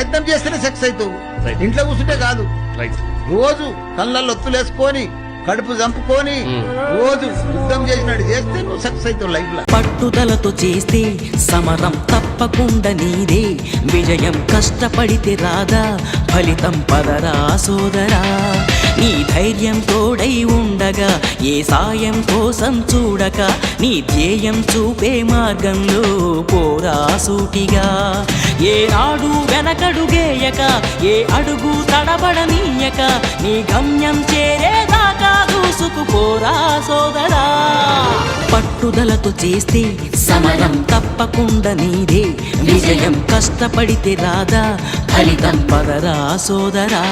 ప్రయత్నం చేస్తేనే సక్సెస్ అవుతావు. ఇంట్లో కూర్చుంటే కాదు. రోజు కళ్ళల్లో ఒత్తులేసుకొని కడుపు చంపుకొని రోజు యుద్ధం చేసినట్టు చేస్తే నువ్వు సక్సెస్ అవుతావు లైఫ్ లో. పట్టుదలతో చేస్తే సమరం తప్పకుండా నీదే, విజయం కష్టపడితే రాదా, ఫలితం పదరా సోదరా. నీ ధైర్యం తోడై ఉండగా ఏ సాయం కోసం చూడక, నీ ధ్యేయం చూపే మార్గంలో పోరా సూటిగా. ఏ నాడు వెనకడుగేయక, ఏ అడుగు తడబడనీయక, నీ గమ్యం చేరేదాకా దూసుకుపోరా సోదరా. పట్టుదలతో చేస్తే సమరం తప్పకుండా నీదే, విజయం కష్టపడితే రాదా, ఫలితం పదరా సోదరా.